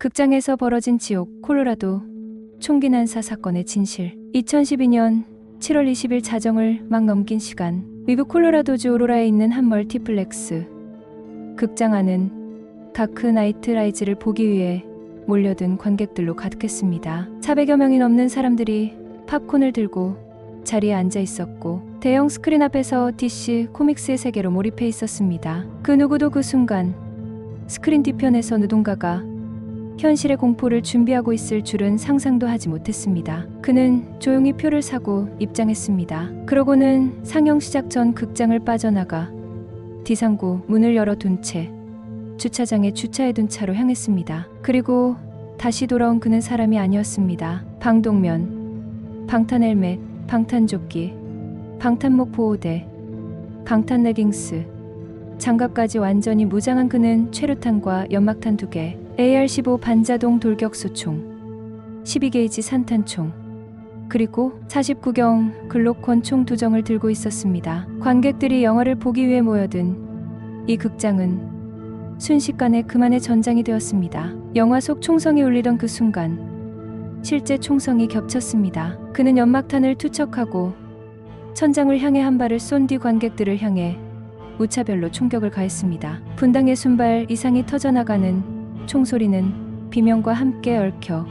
극장에서 벌어진 지옥, 콜로라도 총기 난사 사건의 진실. 2012년 7월 20일 자정을 막 넘긴 시간, 미국 콜로라도주 오로라에 있는 한 멀티플렉스 극장 안은 다크 나이트 라이즈를 보기 위해 몰려든 관객들로 가득했습니다. 400여 명이 넘는 사람들이 팝콘을 들고 자리에 앉아 있었고, 대형 스크린 앞에서 DC 코믹스의 세계로 몰입해 있었습니다. 그 누구도 그 순간 스크린 뒤편에서 누군가가 현실의 공포를 준비하고 있을 줄은 상상도 하지 못했습니다. 그는 조용히 표를 사고 입장했습니다. 그러고는 상영 시작 전 극장을 빠져나가 D상구 문을 열어둔 채 주차장에 주차해둔 차로 향했습니다. 그리고 다시 돌아온 그는 사람이 아니었습니다. 방독면, 방탄 헬멧, 방탄조끼, 방탄목 보호대, 방탄 레깅스, 장갑까지 완전히 무장한 그는 최루탄과 연막탄 2개, AR-15 반자동 돌격소총, 12게이지 산탄총, 그리고 49경 글로콘 총 2정을 들고 있었습니다. 관객들이 영화를 보기 위해 모여든 이 극장은 순식간에 그만의 전장이 되었습니다. 영화 속 총성이 울리던 그 순간 실제 총성이 겹쳤습니다. 그는 연막탄을 투척하고 천장을 향해 한 발을 쏜 뒤 관객들을 향해 무차별로 총격을 가했습니다. 분당 60발 이상이 터져나가는 총소리는 비명과 함께 얽혀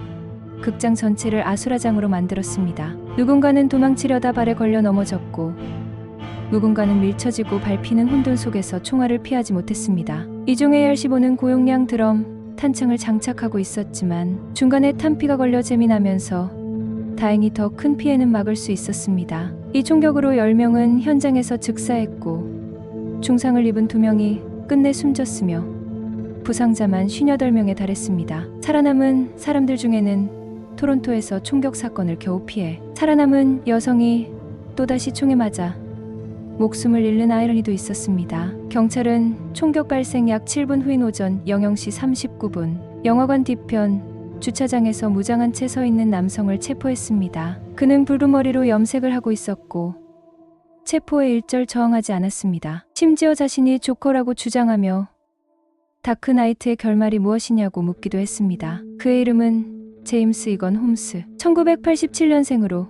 극장 전체를 아수라장으로 만들었습니다. 누군가는 도망치려다 발에 걸려 넘어졌고, 누군가는 밀쳐지고 밟히는 혼돈 속에서 총알을 피하지 못했습니다. 이중 AR-15는 고용량 드럼 탄창을 장착하고 있었지만 중간에 탄피가 걸려 재미나면서 다행히 더 큰 피해는 막을 수 있었습니다. 이 총격으로 10명은 현장에서 즉사했고, 중상을 입은 2명이 끝내 숨졌으며 부상자만 58명에 달했습니다. 살아남은 사람들 중에는 토론토에서 총격 사건을 겨우 피해 살아남은 여성이 또다시 총에 맞아 목숨을 잃는 아이러니도 있었습니다. 경찰은 총격 발생 약 7분 후인 오전 00시 39분 영화관 뒤편 주차장에서 무장한 채 서 있는 남성을 체포했습니다. 그는 붉은 머리로 염색을 하고 있었고 체포에 일절 저항하지 않았습니다. 심지어 자신이 조커라고 주장하며 다크 나이트의 결말이 무엇이냐고 묻기도 했습니다. 그의 이름은 제임스 이건 홈스. 1987년생으로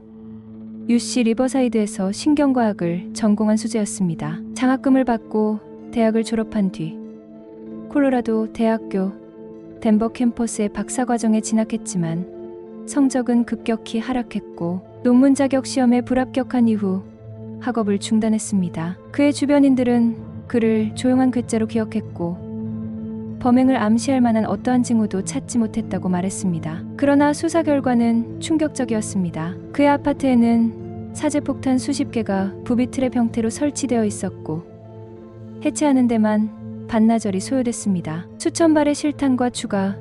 UC 리버사이드에서 신경과학을 전공한 수재였습니다. 장학금을 받고 대학을 졸업한 뒤 콜로라도 대학교 덴버 캠퍼스의 박사과정에 진학했지만 성적은 급격히 하락했고 논문 자격 시험에 불합격한 이후 학업을 중단했습니다. 그의 주변인들은 그를 조용한 괴짜로 기억했고 범행을 암시할 만한 어떠한 징후도 찾지 못했다고 말했습니다. 그러나 수사 결과는 충격적이었습니다. 그의 아파트에는 사제폭탄 수십 개가 부비틀의 병태로 설치되어 있었고 해체하는 데만 반나절이 소요됐습니다. 수천 발의 실탄과 추가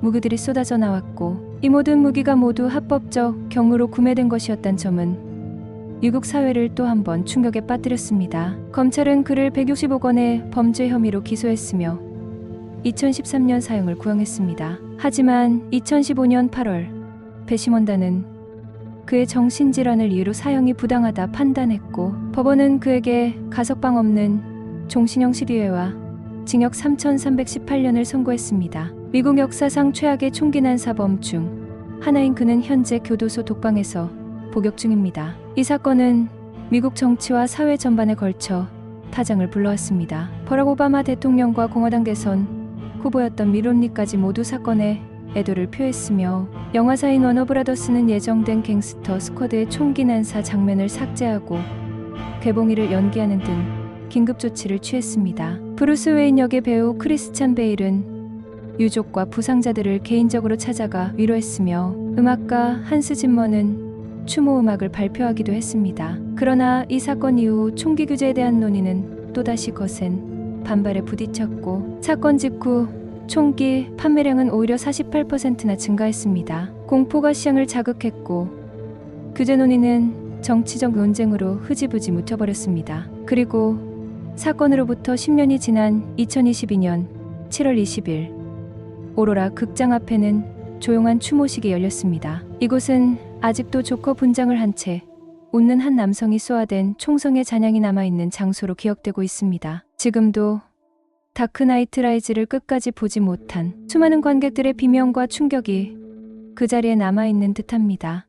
무기들이 쏟아져 나왔고 이 모든 무기가 모두 합법적 경로로 구매된 것이었단 점은 미국 사회를 또 한 번 충격에 빠뜨렸습니다. 검찰은 그를 160억 원의 범죄 혐의로 기소했으며 2013년 사형을 구형했습니다. 하지만 2015년 8월 배심원단은 그의 정신질환을 이유로 사형이 부당하다 판단했고 법원은 그에게 가석방 없는 종신형 실유예와 징역 3,318년을 선고했습니다. 미국 역사상 최악의 총기 난사범 중 하나인 그는 현재 교도소 독방에서 복역 중입니다. 이 사건은 미국 정치와 사회 전반에 걸쳐 파장을 불러왔습니다. 버락 오바마 대통령과 공화당 대선 후보였던 미론니까지 모두 사건에 애도를 표했으며 영화사인 워너브라더스는 예정된 갱스터 스쿼드의 총기 난사 장면을 삭제하고 개봉일을 연기하는 등 긴급 조치를 취했습니다. 브루스 웨인 역의 배우 크리스찬 베일은 유족과 부상자들을 개인적으로 찾아가 위로했으며 음악가 한스 짐머는 추모 음악을 발표하기도 했습니다. 그러나 이 사건 이후 총기 규제에 대한 논의는 또다시 거센 반발에 부딪혔고 사건 직후 총기 판매량은 오히려 48%나 증가했습니다. 공포가 시장을 자극했고 규제 논의는 정치적 논쟁으로 흐지부지 묻혀버렸습니다. 그리고 사건으로부터 10년이 지난 2022년 7월 20일 오로라 극장 앞에는 조용한 추모식이 열렸습니다. 이곳은 아직도 조커 분장을 한 채 웃는 한 남성이 쏘아댄 총성의 잔향이 남아있는 장소로 기억되고 있습니다. 지금도 다크나이트 라이즈를 끝까지 보지 못한 수많은 관객들의 비명과 충격이 그 자리에 남아있는 듯합니다.